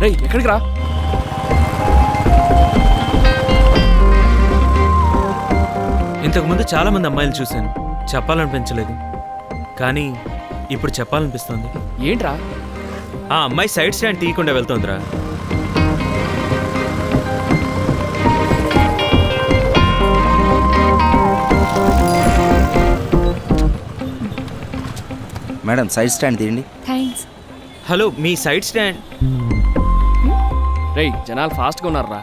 రేయ్ ఎక్కడికి రా? ఇంతకుముందు చాలా మంది అమ్మాయిలు చూశాను, చెప్పాలనిపించలేదు. కానీ ఇప్పుడు చెప్పాలనిపిస్తుంది. ఏంట్రా? ఆ అమ్మాయి సైడ్ స్టాండ్ తీయకుండా వెళ్తోందిరా. మేడం సైడ్ స్టాండ్ తీయండి. థ్యాంక్స్. హలో, మీ సైడ్ స్టాండ్. రేయ్ జనాలు ఫాస్ట్గా ఉన్నారా?